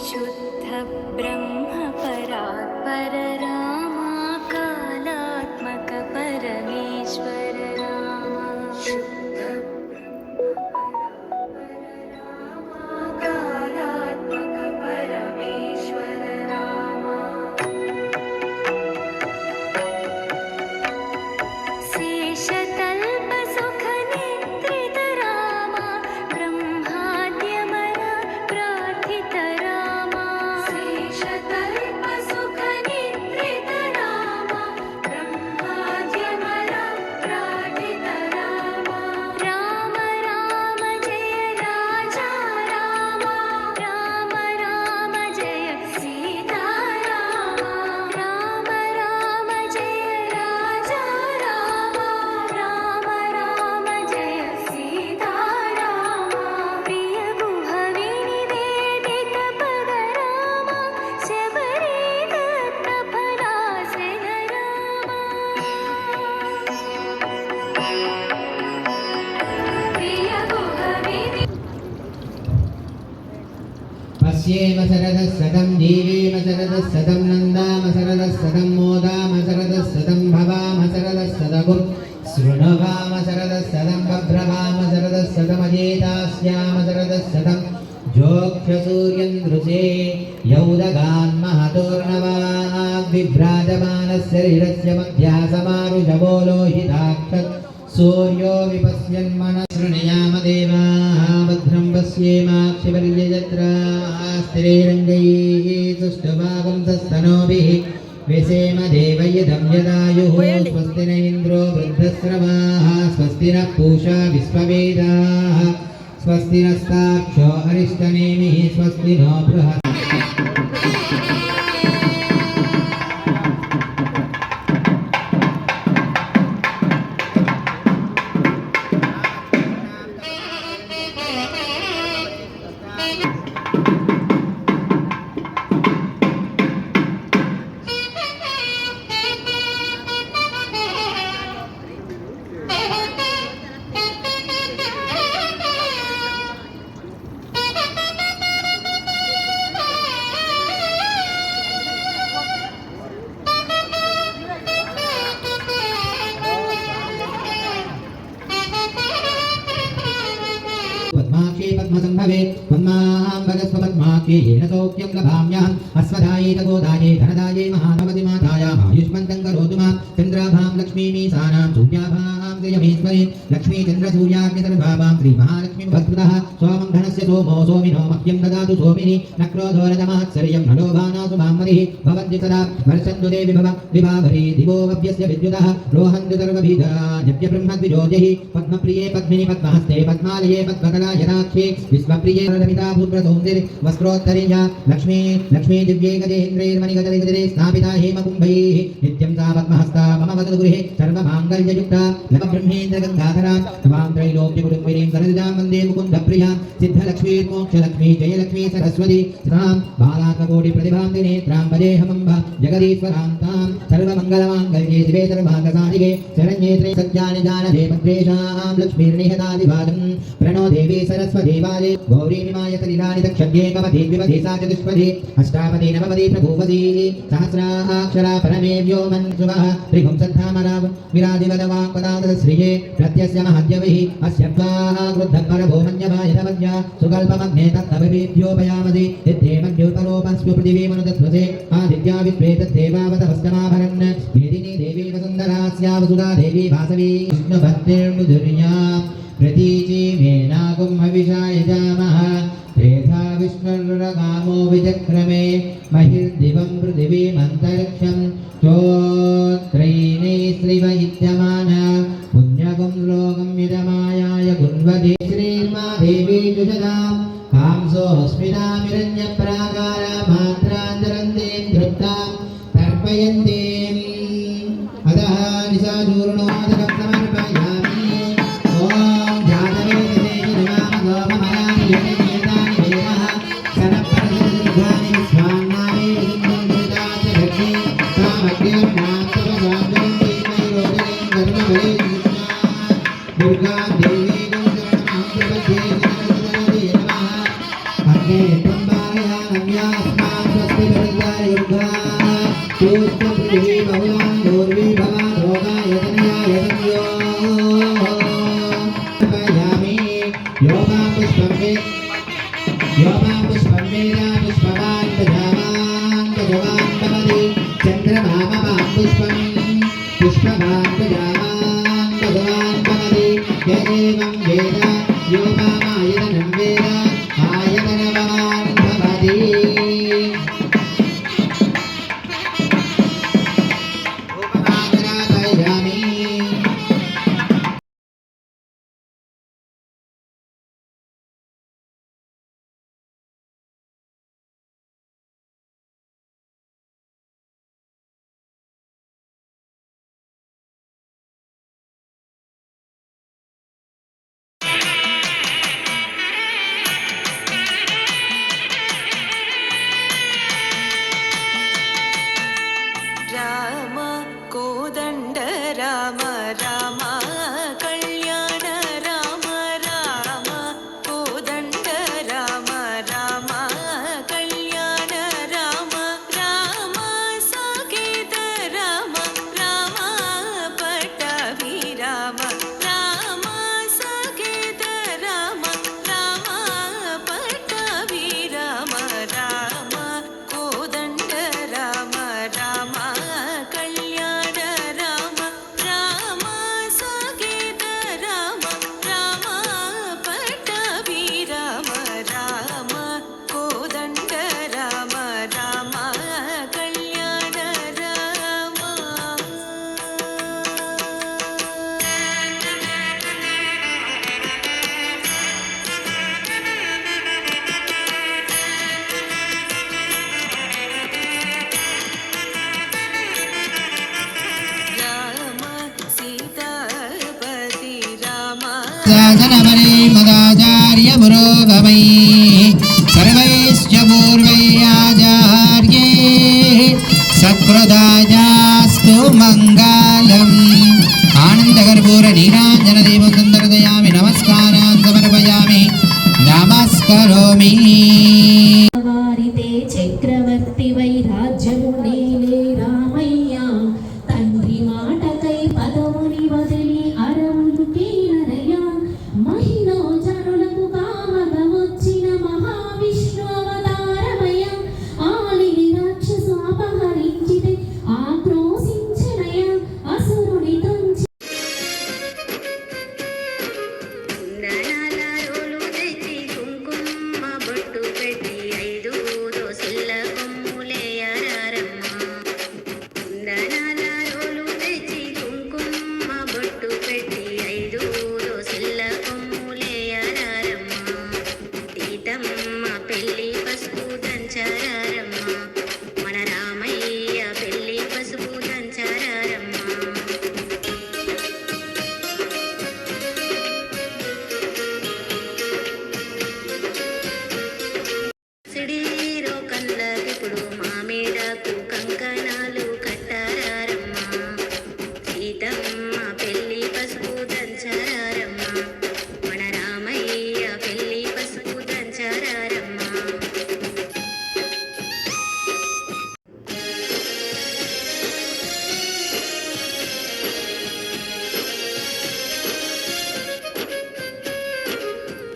शुद्ध ब्रह्म परात्पर रामा कालात्मक परमेश्वर रामा शुद्ध कालात्मक परमेश्वर रामा शेषतल्प सुख निद्रित रामा ब्रह्माद्यमर प्रार्थित रामा शेषतल्प सुख निद्रित रामा ब्रह्माद्यमर प्रार्थित रामा राम राम जय राजा रामा राम राम जय सीता रामा राम राम जय राजा रामा राम राम जय सीता रामा प्रिय गुह विनिवेदित पद रामा शबरी दत्त फलासन रामा प्रिय गुह विनि पश्येम शरदः सदं जीवेम शरदः सदं नन्दाम शरदः सदं मोदाम शरदः सदं भवाम शरदः सदगुं शृणुवाम शरदः सदं बभ्रवाम शरदः सदमजेतास्याम शरदः सदं जोक्षसूर्यं दृशे यौदगान् महतोर्णवाग्विभ्राजमानस्य शरीरस्य मध्यासमारुजवो लोहिताक्षत् सूर्यो विपश्यन्मनः शृणुयाम देवाः भद्रं पश्येमाक्षिपर्यजत्राः स्थिरैरङ्गैः सुष्ठुवागुंसस्तनोभिः व्यसेम देवयदं यदायुः स्वस्ति न इन्द्रो वृद्धश्रवाः स्वस्ति नः पूषा विश्ववेदाः स्वस्ति नस्ताक्षो अरिष्टनेमिः स्वस्ति नो बृहत् पद्माक्षी पद्मसंभवे पद्माम्बरस्व पद्माक्षी येन सौख्यं लभाम्यहम् अश्वदायेत गोदाये धनदाये महाभवति मातायाम् आयुष्मन्तं करोतु मां चन्द्राभां लक्ष्मीमीशानां सूर्याभां श्रियमेश्वरी लक्ष्मी चन्द्रसूर्याग्निसर्वाभां श्रीमहालक्ष्मीं भद्रतः सोमं धनस्य सोमो सोमिनो मह्यं ददातु सोमिनि न क्रोधो न तमःश्चर्यं न लोभानासु मामरिः भवन्ति सदा वर्षन्तु देवि विभावरी दिवो वव्यस्य विद्युतः रोहन्तु सर्वबीजान्यप्य ब्रह्मद्विजोतिः पद्मप्रिये पद्मिनि पद्महस्ते पद्मालये पद्मकला यदाक्षे विश्वप्रिये रमिता भूप्रसौन्दर्य वस्त्रोत्तरीया लक्ष्मी लक्ष्मी दिव्ये गजेन्द्रैर्मणिगजरिगजरे स्नापिता हेमकुम्भैः नित्यं सा पद्महस्ता मम वदतु गृहे सर्वमाङ्गल्ययुक्ता लवब्रह्मेन्द्रगन्धाधरा त्वां त्रैलोक्यकुटुम्बिनीं सरसिजां वन्दे मुकुन्दप्रिया सिद्धलक्ष्मीर्मोक्षलक्ष्मी जयलक्ष्मी सरस्वती तां बालात्मकोटिप्रतिभां त्रिनेत्रां वदेऽहमम्ब जगदीश्वरां तां सर्वमङ्गलमाङ्गल्ये शिवे सर्वाङ्गसाधिके शरण्ये त्रे सत्यानि जानते भद्रेषां लक्ष्मीर्निहतादिवादं प्रणो देवी सरस्वती वाले गौरी निमाय सलिलानि दक्षज्ञे कवति द्विपदी सा चतुष्पदी अष्टापदी नवपदी प्रभुपदी सहस्राक्षरा परमे व्योमन् शुभः त्रिपुंसद्धामराव विराजिवदवाङ्पदातश्रिये प्रत्यस्य महद्यविः अस्य त्वाः क्रुद्धपरभोमन्यभायतवज्ञा सुकल्पमग्ने तत्तभिभ्योपयामसि यद्धे मध्योपरोपस्व पृथिवीमनुतस्वसे आदित्या विश्वे तद्देवावतवस्तमाभरन् मेदिनी देवी वसुन्धरास्या वसुधा देवी वासवी विष्णुभक्तिर्मुदुर्या प्रतीची मेनाकुं हविषाय जामः त्रेधा विष्णुर्गामो विचक्रमे महिर्दिवं पृथिवीमन्तरिक्षं चोत्रैने श्रीव इत्यमान पुण्यगुं लोकं यजमायाय गुण्वदे श्रीर्मा देवी जुषदां कांसोऽस्मितामिरण्यप्राकारा मात्रान्तरन्तीं धृप्तां तर्पयन्तीम् अतः निशाचूर्णोदकं समर्पयामि ॐ जातवेदसे नमाम गोममराणि यजन्येतानि वेदः सनप्रसिद्धानि विश्वान्नामे विन्दं वेदाच भक्ति तामग्र्यं सूत्र पृथ्वी बहुला दूर्वी भवा लोकायतनयाय तनयो पयामि योगा पुष्पं वेदा पुष्पवान् प्रजावान् भवति चन्द्रमामपां पुष्पवान् प्रजावान् भगवान् भवति य एवं वेद योगामायतनं वेद आयतनवान् भवति उपमात्रापयामि రామ కోదండ రామ రామ కళ్యాణ రామ రామ కోదండ రామ రామ కళ్యాణ రామ రామ సాకేత రామ రామ పట్టాభి రామ రామ సాకేత రామ రామ పట్టాభి రామ రామ కోదండ రామ రామ కళ్యాణ రామ రామ సాకేత రామ రామ పట్టాభి రామ రామ కోదండ రామ రామ కళ్యాణ రామ రామ సీతాపతి రామ శాసనపరే మదాచార్య పురోగమై సర్వైశ్చ పూర్వైరాచార్యే సత్కృతాయాస్తు మంగళం ఆనందకర్పూర నీరాంజన దీపం సందర్శయామి నమస్కారాన్ సమర్పయామి నమస్కరోమి వారితే చక్రవర్తి వై రాజ్యము నేలే రామయ్య తండ్రి మాటకై పదవుని వదిలి అరవులు కీనరయ్య మహిళ జనులకు కామగా వచ్చిన మహావిష్ణు అవతారమయ్య ఆలిని రాక్షసు అపహరించితే ఆక్రోశించనయ్య అసురుని తుంచి కుందనాల రోలు తెచ్చి కుంకుమ బొట్టు పెట్టి 5 దోసెల్ల కొమ్ములేయరారమ్మ. కుందనాల రోలు తెచ్చి కుంకుమ బొట్టు పెట్టి 5 దోసెల్ల కొమ్ములేయరారమ్మ. సీతమ్మ పెళ్లి పసుపు దంచరారమ్మ. మన రామయ్య పెళ్లి పసుపు దంచరారమ్మ. సిడీరో కళ్ళకిప్పుడు మామిడకు కంకణాలు కట్టారమ్మ. సీతమ్మ పెళ్లి పసుపు దంచరారమ్మ. మన రామయ్య పెళ్లి పసుపు దంచరారమ్మ.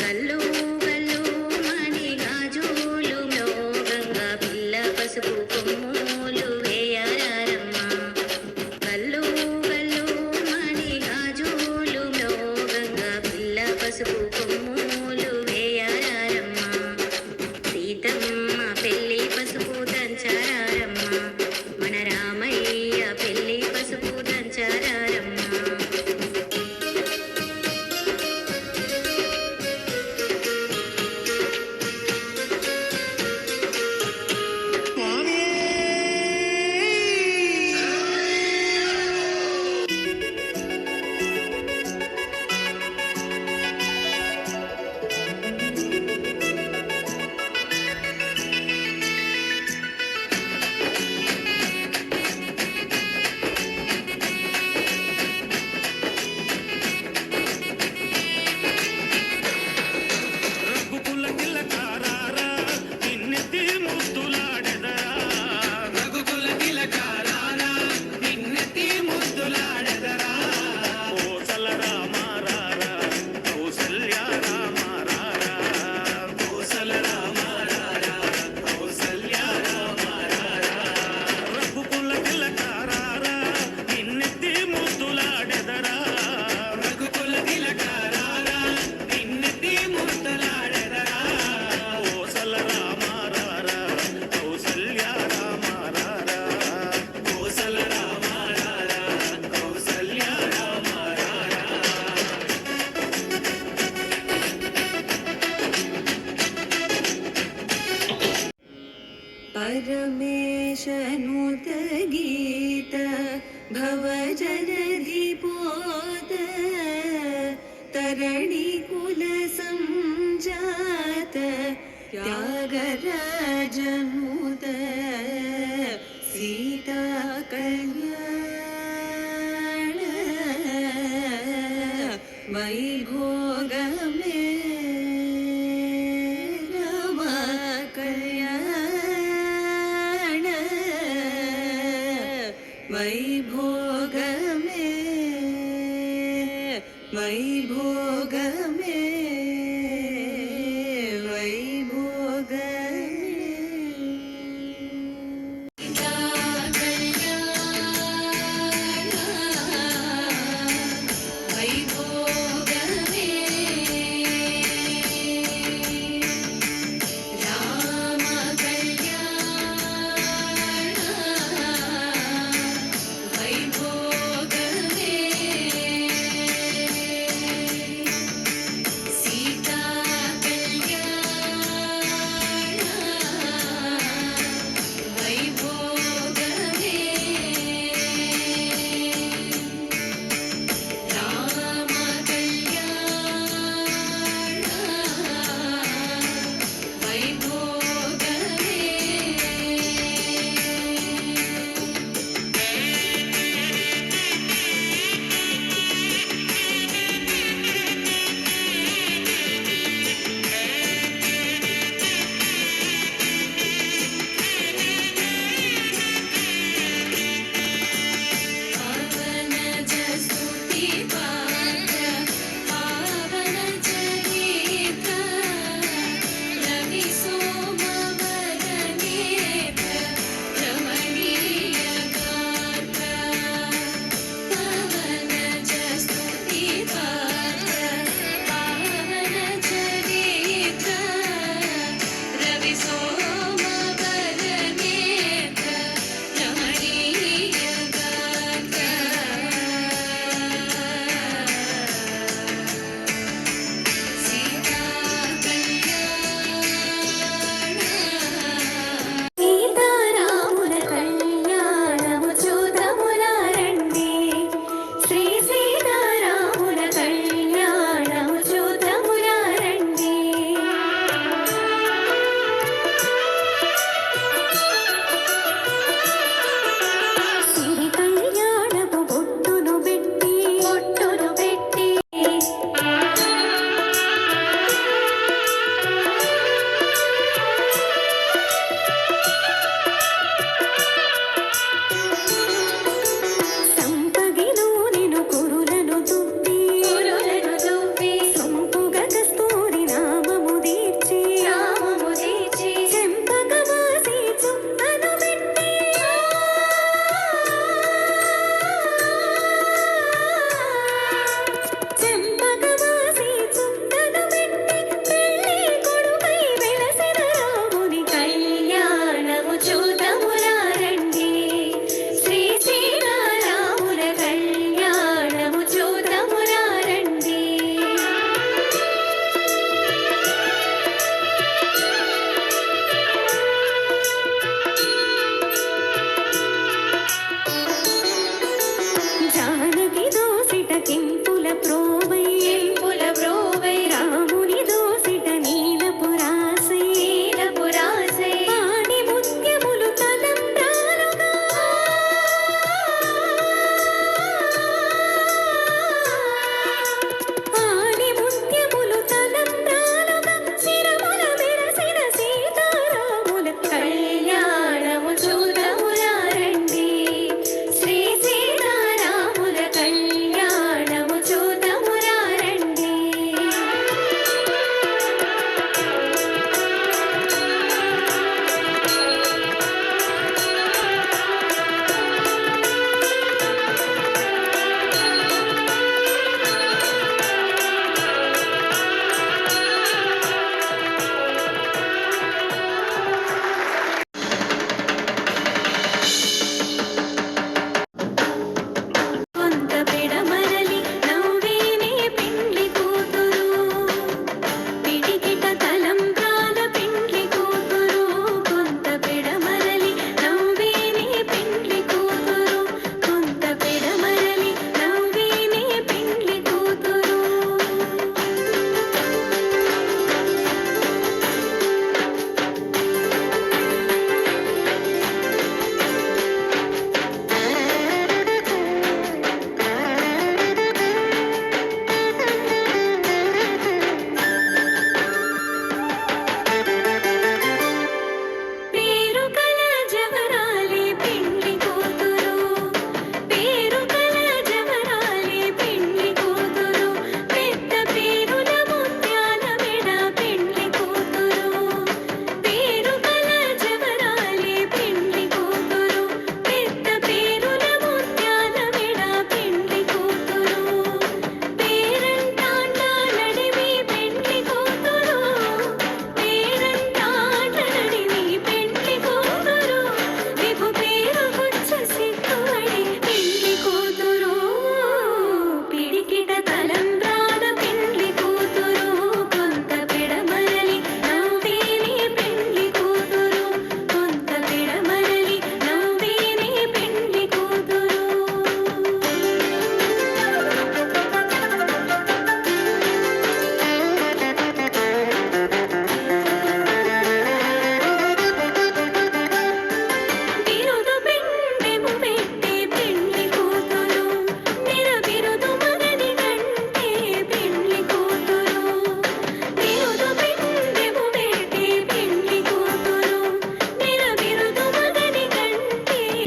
గల్లు గల్లు మణి గాజులు మోగంగా పిల్ల పసుపు परमेशनुतगीत भवजलधिपोत तरणिकुलसञ्जात त्यागराजनुत सीता कल्याण वैभोगमे राम कल्याण वैभोगमे वैभोगमे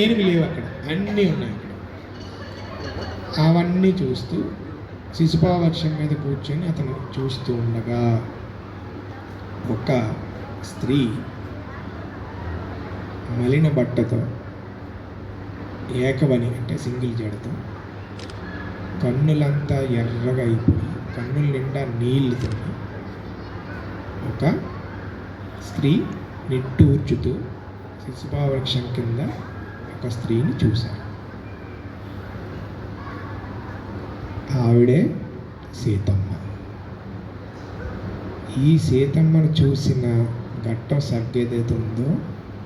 లేనివి లేవు అక్కడ, అన్నీ ఉన్నాయి అక్కడ. అవన్నీ చూస్తూ శిశుపావృక్షం మీద కూర్చొని అతను చూస్తూ ఉండగా ఒక స్త్రీ మలిన బట్టతో ఏకవని అంటే సింగిల్ జడతో కన్నులంతా ఎర్రగా అయిపోయి కన్నుల నిండా నీళ్ళతో ఒక స్త్రీ నిట్టూర్చుతూ శిశుపావృక్షం కింద ఒక స్త్రీని చూశారు. ఆవిడే సీతమ్మ. ఈ సీతమ్మను చూసిన ఘట్టం సర్గ ఏదైతే ఉందో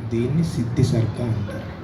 దీన్ని సిద్ధి సర్గ అంటారు.